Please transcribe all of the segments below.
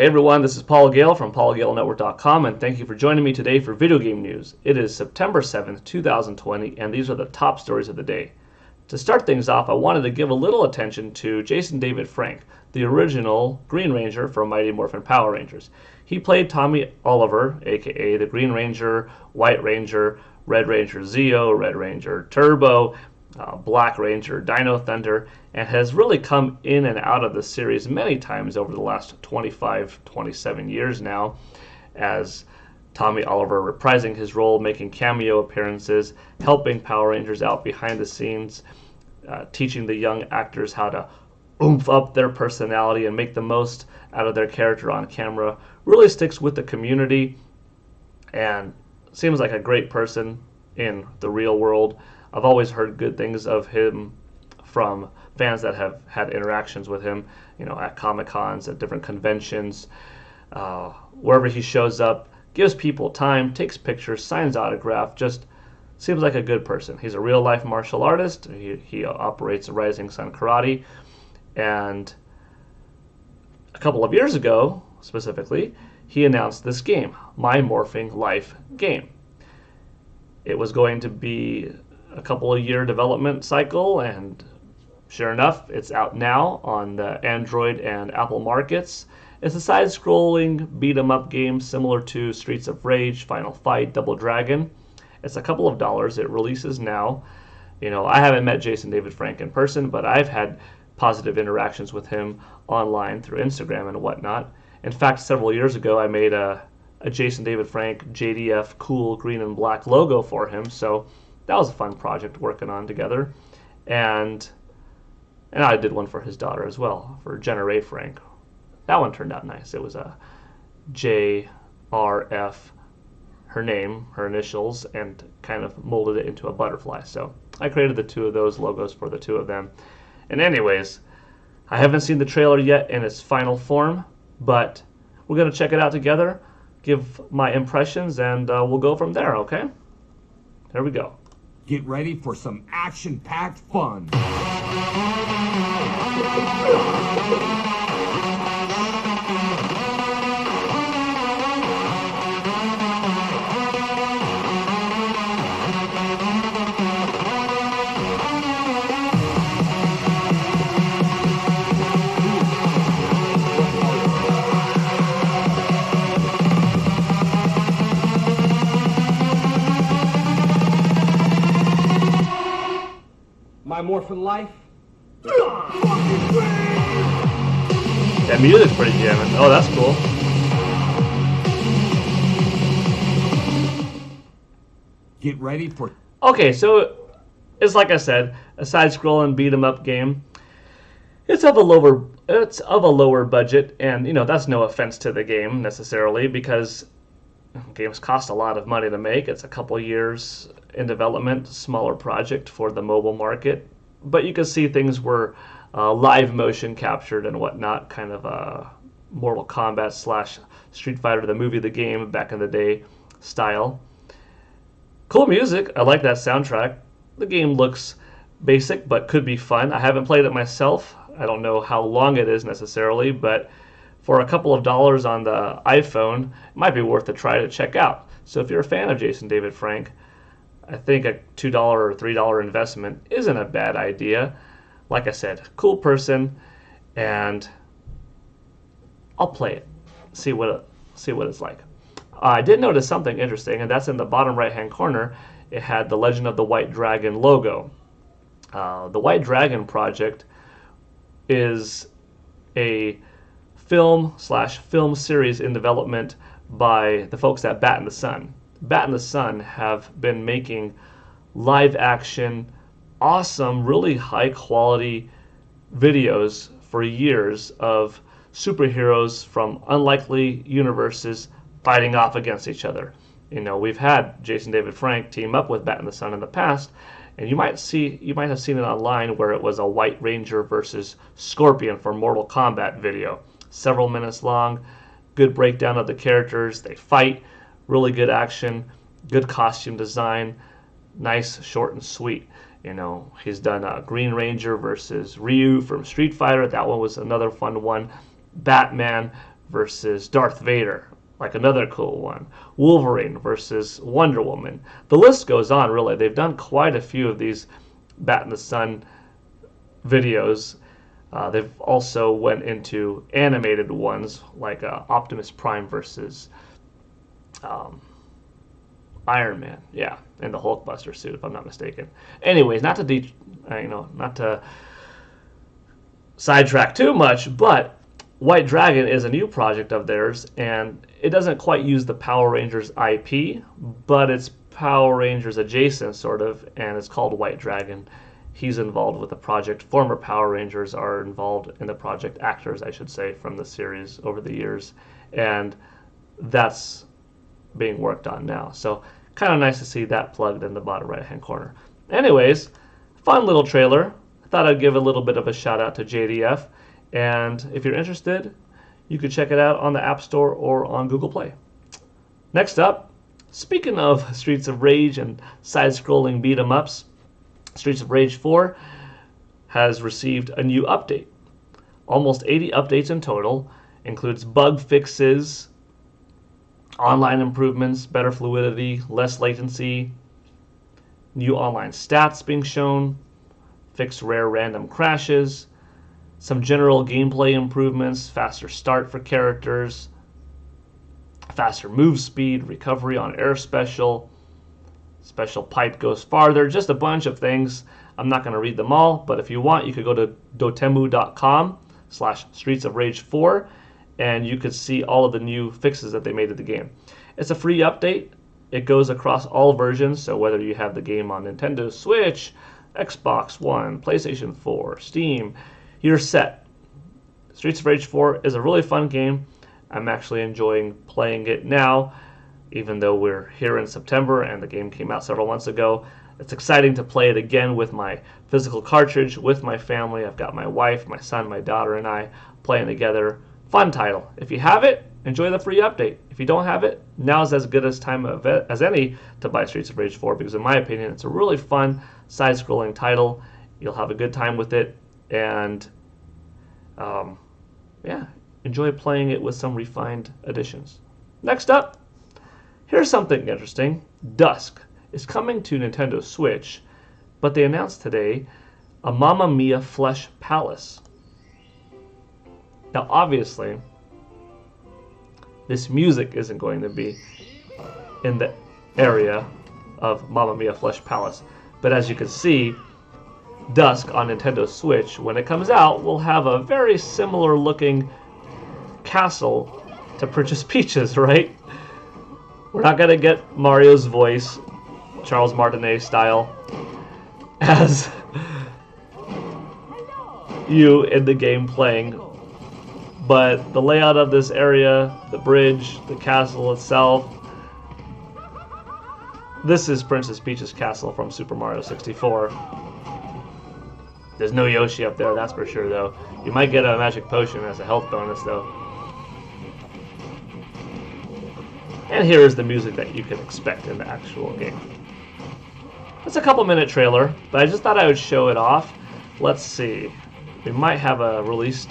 Hey everyone, this is Paul Gale from paulgalenetwork.com, and thank you for joining me today for video game news. It is September 7th, 2020, and these are the top stories of the day. To start things off, I wanted to give a little attention to Jason David Frank, the original Green Ranger from Mighty Morphin Power Rangers. He played Tommy Oliver, aka the Green Ranger, White Ranger, Red Ranger Zeo, Red Ranger Turbo, Black Ranger, Dino Thunder, and has really come in and out of the series many times over the last 25, 27 years now, as Tommy Oliver reprising his role, making cameo appearances, helping Power Rangers out behind the scenes, teaching the young actors how to oomph up their personality and make the most out of their character on camera. Really sticks with the community and seems like a great person in the real world. I've always heard good things of him from fans that have had interactions with him, at Comic-Cons, at different conventions, wherever he shows up, gives people time, takes pictures, signs autograph, just seems like a good person. He's a real-life martial artist. He operates Rising Sun Karate, and a couple of years ago, specifically, he announced this game, My Morphing Life Game. It was going to be a couple of year development cycle, and sure enough, it's out now on the Android and Apple markets. It's a side-scrolling beat-em-up game similar to Streets of Rage, Final Fight, Double Dragon. It's a couple of dollars. It releases now. I haven't met Jason David Frank in person, but I've had positive interactions with him online through Instagram and whatnot. In fact, several years ago, I made a Jason David Frank JDF cool green and black logo for him, so that was a fun project working on together. And I did one for his daughter as well, for Jenna Ray Frank. That one turned out nice. It was a JRF, her name, her initials, and kind of molded it into a butterfly. So I created the two of those logos for the two of them. And anyways, I haven't seen the trailer yet in its final form, but we're going to check it out together, give my impressions, and we'll go from there, okay? Here we go. Get ready for some action-packed fun. My Morphin Life. That music's pretty jamming. Oh, that's cool. Get ready for... Okay, so it's like I said, a side-scrolling beat-em-up game. It's of a lower budget, and that's no offense to the game necessarily, because games cost a lot of money to make. It's a couple years in development, smaller project for the mobile market, but you can see things were live motion captured and whatnot, kind of Mortal Kombat / Street Fighter, the movie, the game back in the day style. Cool music. I like that soundtrack. The game looks basic but could be fun. I haven't played it myself. I don't know how long it is necessarily, but for a couple of dollars on the iPhone, it might be worth a try to check out. So if you're a fan of Jason David Frank, I think a $2 or $3 investment isn't a bad idea. Like I said, cool person, and I'll play it, see what it's like. I did notice something interesting, and that's in the bottom right-hand corner. It had the Legend of the White Dragon logo. The White Dragon project is a film series in development by the folks at Bat in the Sun. Bat in the Sun have been making live action, awesome, really high quality videos for years of superheroes from unlikely universes fighting off against each other. We've had Jason David Frank team up with Bat in the Sun in the past, and you might have seen it online where it was a White Ranger versus Scorpion for Mortal Kombat video. Several minutes long, good breakdown of the characters, they fight, really good action, good costume design, nice, short and sweet. He's done Green Ranger versus Ryu from Street Fighter. That one was another fun one. Batman versus Darth Vader, like another cool one. Wolverine versus Wonder Woman. The list goes on, really. They've done quite a few of these Bat in the Sun videos. They've also went into animated ones, like Optimus Prime versus Iron Man, yeah, in the Hulkbuster suit, if I'm not mistaken. Anyways, not to sidetrack too much, but White Dragon is a new project of theirs, and it doesn't quite use the Power Rangers IP, but it's Power Rangers adjacent, sort of, and it's called White Dragon. He's involved with the project. Former Power Rangers are involved in the project, actors, I should say, from the series over the years, and that's being worked on now. So kind of nice to see that plugged in the bottom right-hand corner. Anyways, fun little trailer. I thought I'd give a little bit of a shout out to JDF, and if you're interested, you can check it out on the App Store or on Google Play. Next up, speaking of Streets of Rage and side-scrolling beat-em-ups, Streets of Rage 4 has received a new update. Almost 80 updates in total, includes bug fixes, online improvements, better fluidity, less latency, new online stats being shown, fixed rare random crashes, some general gameplay improvements, faster start for characters, faster move speed, recovery on air special pipe goes farther, just a bunch of things. I'm not going to read them all, but if you want, you could go to dotemu.com/Streets of Rage 4, and you could see all of the new fixes that they made to the game. It's a free update. It goes across all versions, so whether you have the game on Nintendo Switch, Xbox One, PlayStation 4, Steam, you're set. Streets of Rage 4 is a really fun game. I'm actually enjoying playing it now, even though we're here in September and the game came out several months ago. It's exciting to play it again with my physical cartridge, with my family. I've got my wife, my son, my daughter, and I playing together. Fun title. If you have it, enjoy the free update. If you don't have it, now's as good a time as any to buy Streets of Rage 4, because in my opinion, it's a really fun side-scrolling title. You'll have a good time with it, and enjoy playing it with some refined additions. Next up, here's something interesting. Dusk is coming to Nintendo Switch, but they announced today a Mamma Mia Flesh Palace. Now, obviously, this music isn't going to be in the area of Mamma Mia Flesh Palace, but as you can see, Dusk on Nintendo Switch, when it comes out, will have a very similar looking castle to Princess Peach's, right? We're not going to get Mario's voice, Charles Martinet style, as you in the game playing, but the layout of this area, the bridge, the castle itself, this is Princess Peach's castle from Super Mario 64. There's no Yoshi up there, that's for sure, though. You might get a magic potion as a health bonus, though. And here is the music that you can expect in the actual game. It's a couple-minute trailer, but I just thought I would show it off. Let's see. We might have a release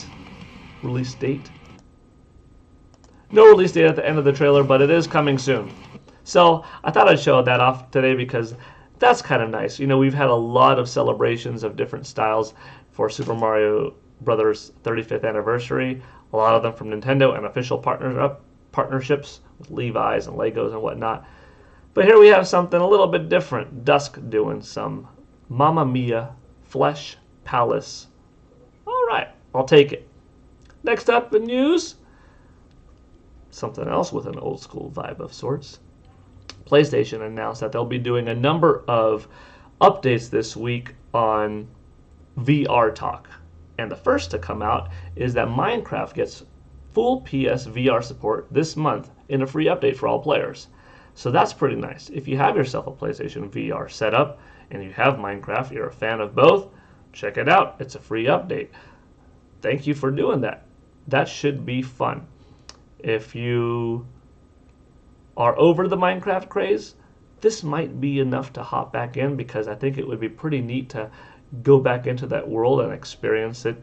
date. No release date at the end of the trailer, but it is coming soon. So I thought I'd show that off today because that's kind of nice. You know, we've had a lot of celebrations of different styles for Super Mario Brothers 35th anniversary. A lot of them from Nintendo and official partnerships with Levi's and Legos and whatnot. But here we have something a little bit different. Dusk doing some Mamma Mia Flesh Palace. All right, I'll take it. Next up in news, something else with an old school vibe of sorts. PlayStation announced that they'll be doing a number of updates this week on VR Talk. And the first to come out is that Minecraft gets full PS VR support this month in a free update for all players. So that's pretty nice. If you have yourself a PlayStation VR setup and you have Minecraft, you're a fan of both, check it out. It's a free update. Thank you for doing that. That should be fun. If you are over the Minecraft craze, this might be enough to hop back in, because I think it would be pretty neat to go back into that world and experience it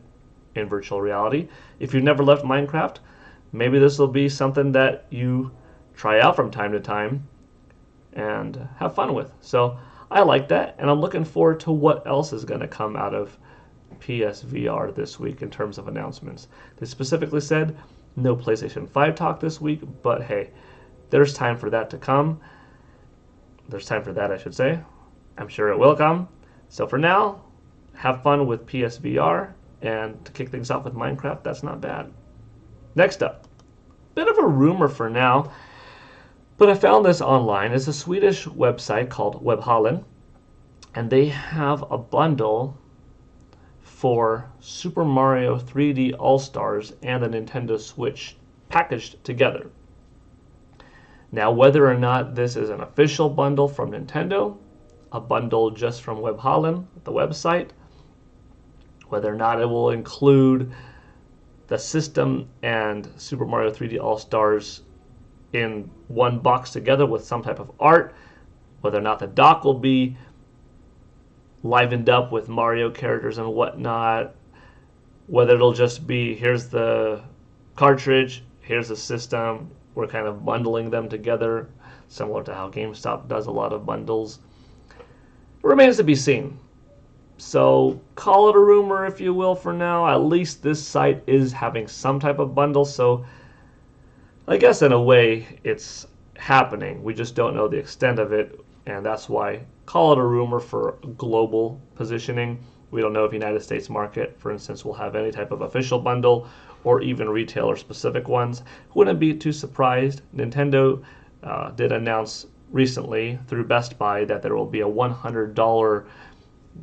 in virtual reality. If you've never left Minecraft, maybe this will be something that you try out from time to time and have fun with. So I like that, and I'm looking forward to what else is going to come out of PSVR this week in terms of announcements. They specifically said no PlayStation 5 talk this week, but hey, there's time for that to come. There's time for that, I should say. I'm sure it will come. So for now, have fun with PSVR, and to kick things off with Minecraft, that's not bad. Next up, bit of a rumor for now, but I found this online. It's a Swedish website called Webhallen, and they have a bundle for Super Mario 3D All-Stars and the Nintendo Switch packaged together. Now, whether or not this is an official bundle from Nintendo, a bundle just from Webhallen, the website, whether or not it will include the system and Super Mario 3D All-Stars in one box together with some type of art, whether or not the dock will be livened up with Mario characters and whatnot, whether it'll just be, here's the cartridge, here's the system, we're kind of bundling them together, similar to how GameStop does a lot of bundles. It remains to be seen. So call it a rumor, if you will, for now. At least this site is having some type of bundle, so I guess in a way it's happening. We just don't know the extent of it, and that's why call it a rumor for global positioning. We don't know if United States market, for instance, will have any type of official bundle or even retailer-specific ones. Wouldn't be too surprised. Nintendo did announce recently through Best Buy that there will be a $100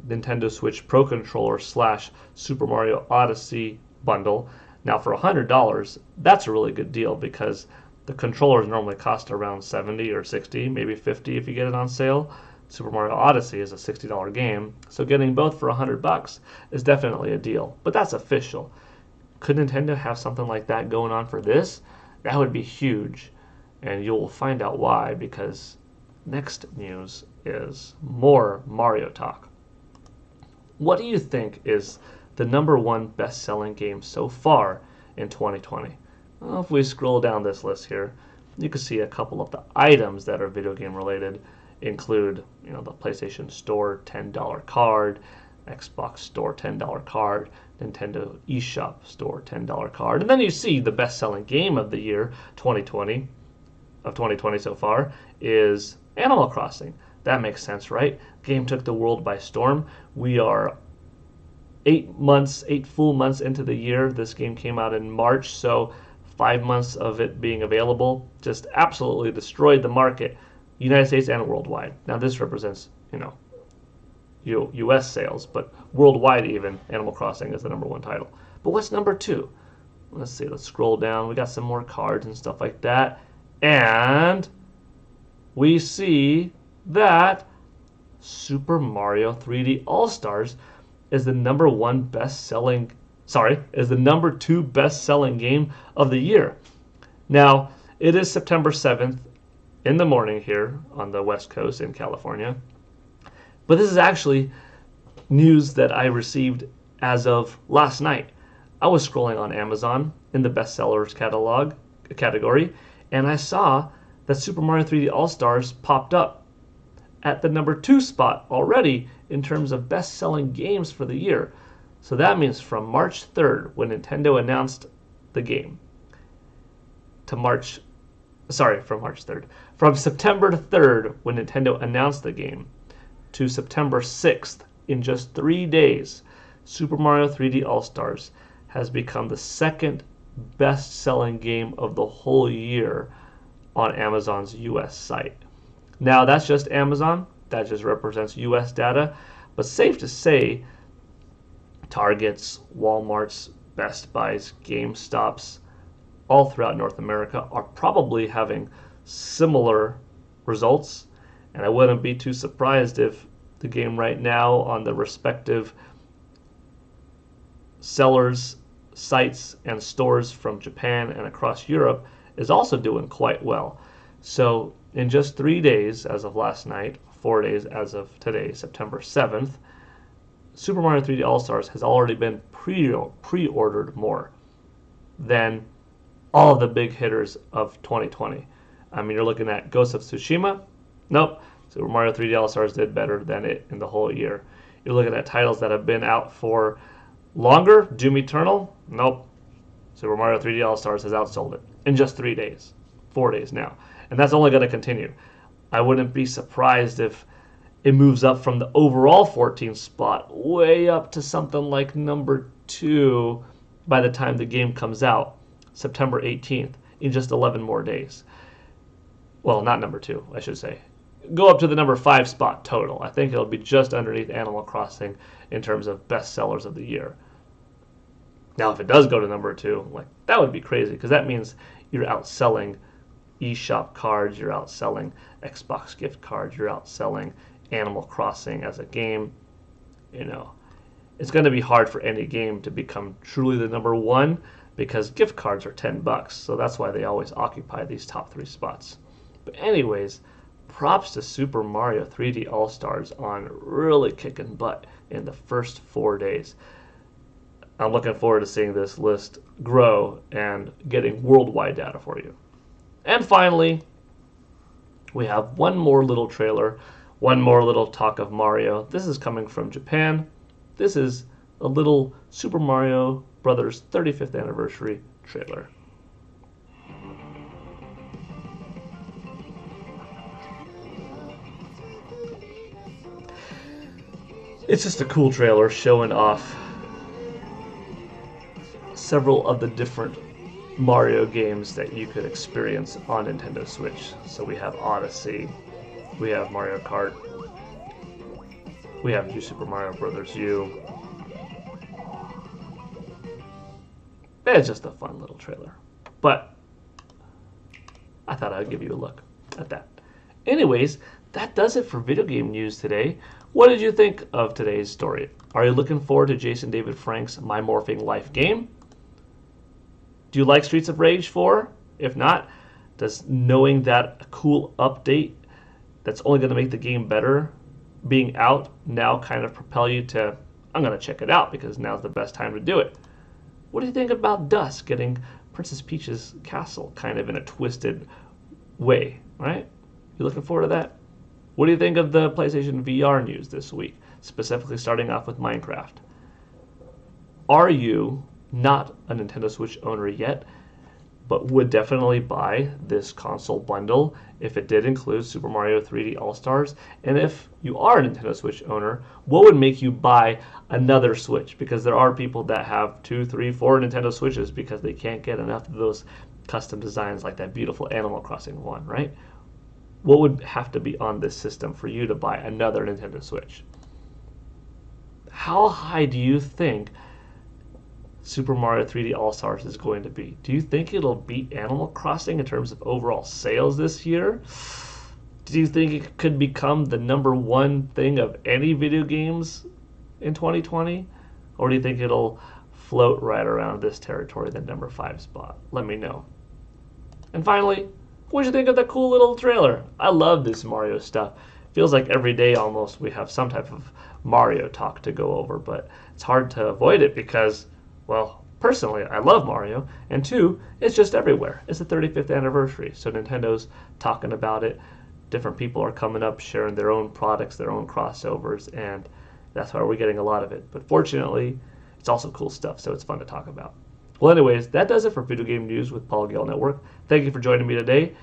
Nintendo Switch Pro Controller / Super Mario Odyssey bundle. Now for $100, that's a really good deal because the controllers normally cost around $70 or $60, maybe $50 if you get it on sale. Super Mario Odyssey is a $60 game, so getting both for $100 is definitely a deal. But that's official. Could Nintendo have something like that going on for this? That would be huge, and you'll find out why, because next news is more Mario talk. What do you think is the #1 best-selling game so far in 2020? Well, if we scroll down this list here, you can see a couple of the items that are video game related include, the PlayStation Store $10 card, Xbox Store $10 card, Nintendo eShop Store $10 card. And then you see the best-selling game of the year 2020 so far is Animal Crossing. That makes sense, right? Game took the world by storm. We are 8 full months into the year. This game came out in March, so 5 months of it being available just absolutely destroyed the market, United States and worldwide. Now this represents, U.S. sales, but worldwide even, Animal Crossing is the #1 title. But what's #2? Let's see, let's scroll down. We got some more cards and stuff like that. And we see that Super Mario 3D All-Stars is the #2 best-selling game of the year. Now, it is September 7th in the morning here on the West Coast in California. But this is actually news that I received as of last night. I was scrolling on Amazon in the bestsellers category, and I saw that Super Mario 3D All-Stars popped up at the #2 spot already in terms of best-selling games for the year. So that means from March 3rd, when Nintendo announced the game, from September 3rd, when Nintendo announced the game, to September 6th, in just 3 days, Super Mario 3D All-Stars has become the second best-selling game of the whole year on Amazon's US site. Now, that's just Amazon. That just represents US data. But safe to say, Targets, Walmarts, Best Buys, GameStops, all throughout North America are probably having similar results. And I wouldn't be too surprised if the game right now on the respective sellers, sites, and stores from Japan and across Europe is also doing quite well. So in just 3 days as of last night, 4 days as of today, September 7th, Super Mario 3D All-Stars has already been pre-ordered more than all of the big hitters of 2020. I mean, you're looking at Ghost of Tsushima. Nope. Super Mario 3D All-Stars did better than it in the whole year. You're looking at titles that have been out for longer. Doom Eternal. Nope. Super Mario 3D All-Stars has outsold it in just 3 days. 4 days now. And that's only going to continue. I wouldn't be surprised if it moves up from the overall 14th spot way up to something like number 2 by the time the game comes out, September 18th, in just 11 more days. Well, not number 2, I should say. Go up to the number 5 spot total. I think it'll be just underneath Animal Crossing in terms of best sellers of the year. Now, if it does go to number 2, like, that would be crazy, because that means you're outselling eShop cards, you're outselling Xbox gift cards, you're outselling Animal Crossing as a game. You know, it's going to be hard for any game to become truly the number 1 because gift cards are $10, so that's why they always occupy these top 3 spots. But anyways, props to Super Mario 3D All-Stars on really kicking butt in the first 4 days. I'm looking forward to seeing this list grow and getting worldwide data for you. And finally, we have one more little trailer, one more little talk of Mario. This is coming from Japan. This is a little Super Mario Brothers 35th anniversary trailer. It's just a cool trailer showing off several of the different Mario games that you could experience on Nintendo Switch. So we have Odyssey, we have Mario Kart, we have New Super Mario Bros. U. It's just a fun little trailer. But I thought I'd give you a look at that. Anyways, that does it for video game news today. What did you think of today's story? Are you looking forward to Jason David Frank's My Morphing Life Game? Do you like Streets of Rage 4? If not, does knowing that a cool update that's only going to make the game better being out now kind of propel you to, I'm going to check it out because now's the best time to do it? What do you think about Dusk getting Princess Peach's castle kind of in a twisted way, right? You looking forward to that? What do you think of the PlayStation VR news this week, specifically starting off with Minecraft? Are you not a Nintendo Switch owner yet, but would definitely buy this console bundle if it did include Super Mario 3D All-Stars? And if you are a Nintendo Switch owner, what would make you buy another Switch? Because there are people that have 2, 3, 4 Nintendo Switches because they can't get enough of those custom designs like that beautiful Animal Crossing one, right? What would have to be on this system for you to buy another Nintendo Switch? How high do you think Super Mario 3D All-Stars is going to be? Do you think it'll beat Animal Crossing in terms of overall sales this year? Do you think it could become the number 1 thing of any video games in 2020? Or do you think it'll float right around this territory, the number 5 spot? Let me know. And finally, what did you think of that cool little trailer? I love this Mario stuff. Feels like every day almost we have some type of Mario talk to go over, but it's hard to avoid it because, well, personally, I love Mario, and 2, it's just everywhere. It's the 35th anniversary, so Nintendo's talking about it. Different people are coming up, sharing their own products, their own crossovers, and that's why we're getting a lot of it. But fortunately, it's also cool stuff, so it's fun to talk about. Well, anyways, that does it for Video Game News with Paul Gale Network. Thank you for joining me today.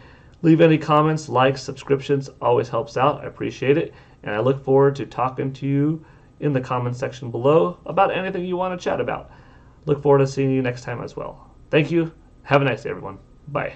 Leave any comments, likes, subscriptions. Always helps out. I appreciate it. And I look forward to talking to you in the comments section below about anything you want to chat about. Look forward to seeing you next time as well. Thank you. Have a nice day, everyone. Bye.